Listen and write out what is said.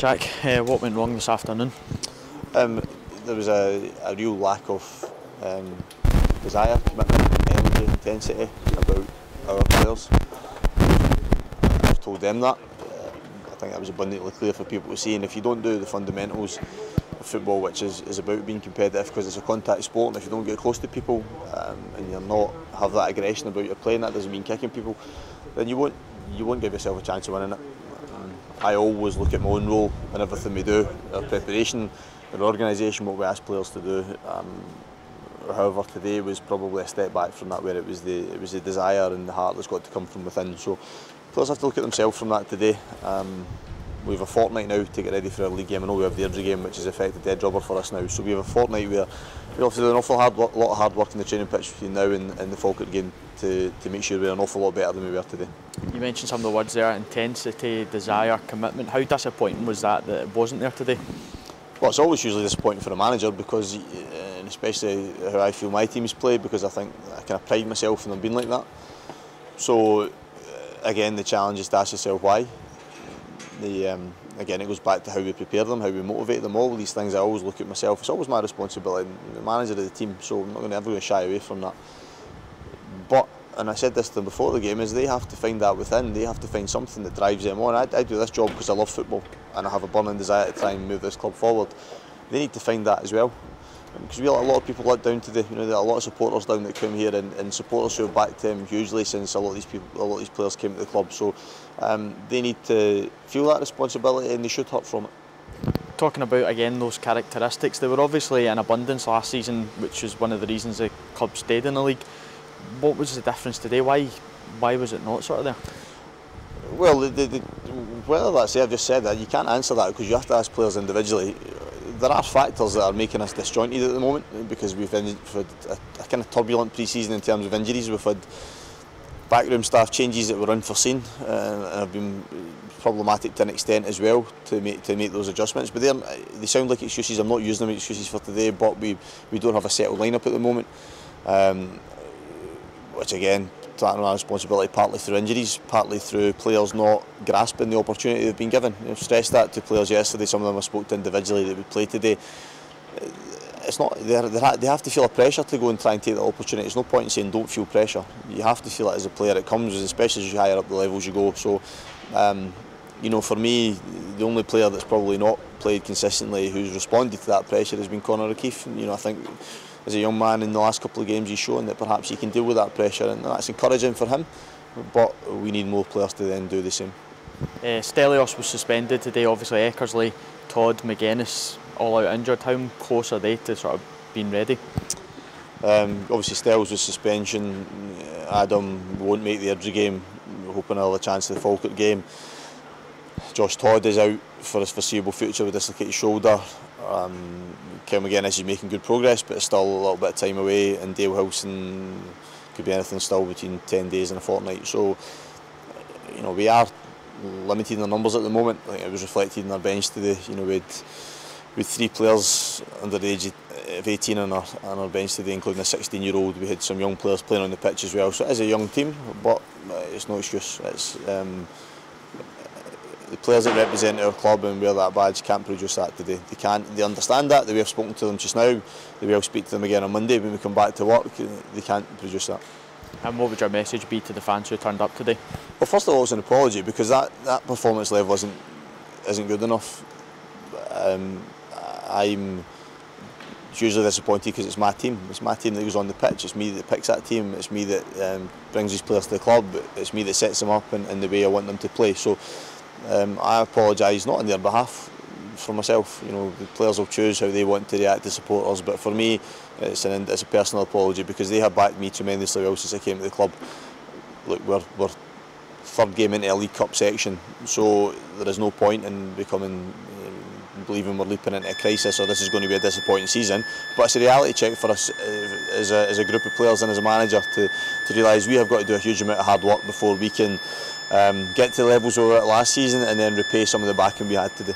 Jack, what went wrong this afternoon? There was a real lack of desire, commitment, energy, intensity about our players. I've told them that. I think that was abundantly clear for people to see, and if you don't do the fundamentals of football, which is about being competitive because it's a contact sport, and if you don't get close to people and you're not have that aggression about your playing, that doesn't mean kicking people, then you won't give yourself a chance of winning it. I always look at my own role in everything we do, our preparation, our organisation, what we ask players to do. However, today was probably a step back from that, where it was the desire and the heart that's got to come from within. So players have to look at themselves from that today. We have a fortnight now to get ready for our league game. I know we have the Airdrie game, which is effectively a dead rubber for us now. So we have a fortnight where we have to do an awful lot of hard work in the training pitch between now and the Falkirk game to make sure we're an awful lot better than we were today. You mentioned some of the words there: intensity, desire, commitment. How disappointing was that it wasn't there today? Well, it's always usually disappointing for a manager because, and especially how I feel my team's played, because I think I kind of pride myself in them being like that. So again, the challenge is to ask yourself why. Again, it goes back to how we prepare them, how we motivate them. All these things I always look at myself. It's always my responsibility. I'm the manager of the team, so I'm not ever going to shy away from that. But, and I said this to them before the game, is they have to find that within. They have to find something that drives them on. I do this job because I love football and I have a burning desire to try and move this club forward. They need to find that as well. Because we let a lot of people let down today. You know, there are a lot of supporters down that come here, and supporters who have backed him hugely since a lot of these players came to the club. So they need to feel that responsibility, and they should hurt from it. Talking about again those characteristics, they were obviously in abundance last season, which was one of the reasons the club stayed in the league. What was the difference today? Why was it not sort of there? Well, whether that's there, I've just said that you can't answer that because you have to ask players individually. There are factors that are making us disjointed at the moment because we've had a kind of turbulent pre-season in terms of injuries. We've had backroom staff changes that were unforeseen and have been problematic to an extent as well to make those adjustments. But they sound like excuses. I'm not using them as excuses for today, but we don't have a settled lineup at the moment, which again, taking on our responsibility partly through injuries, partly through players not grasping the opportunity they've been given. I've stressed that to players yesterday. Some of them I spoke to individually that would play today. It's not they have to feel a pressure to go and try and take the opportunity. There's no point in saying don't feel pressure. You have to feel it as a player. It comes, especially as you higher up the levels you go. So, you know, for me, the only player that's probably not played consistently who's responded to that pressure has been Conor O'Keefe. You know, I think as a young man in the last couple of games he's shown that perhaps he can deal with that pressure, and that's encouraging for him, but we need more players to then do the same. Stelios was suspended today, obviously Eckersley, Todd, McGuinness all out injured. How close are they to sort of being ready? Obviously Stells was suspension. Adam won't make the Airdrie game, we're hoping he'll have a chance to the Falkirk game. Josh Todd is out for his foreseeable future with dislocated shoulder. Kyle McGuinness is making good progress, but it's still a little bit of time away, and Dale Wilson could be anything still between 10 days and a fortnight. So, you know, we are limited in our numbers at the moment. I think it was reflected in our bench today. You know, we had 3 players under the age of 18 on our bench today, including a 16-year-old. We had some young players playing on the pitch as well. So it is a young team, but it's no excuse. It's the players that represent our club and wear that badge can't produce that today. They can't. They understand that. The way I've spoken to them just now, the way I'll speak to them again on Monday when we come back to work, they can't produce that. And what would your message be to the fans who turned up today? Well, first of all, it's an apology because that performance level isn't good enough. I'm hugely disappointed because it's my team. It's my team that goes on the pitch. It's me that picks that team. It's me that brings these players to the club. It's me that sets them up in the way I want them to play. So I apologise, not on their behalf, for myself. You know, the players will choose how they want to react to supporters, but for me it's a personal apology because they have backed me tremendously well since I came to the club. Look, we're third game into a League Cup section, so there is no point in believing we're leaping into a crisis or this is going to be a disappointing season. But it's a reality check for us as a group of players and as a manager to realise we have got to do a huge amount of hard work before we can get to the levels we were at last season and then repay some of the backing we had today.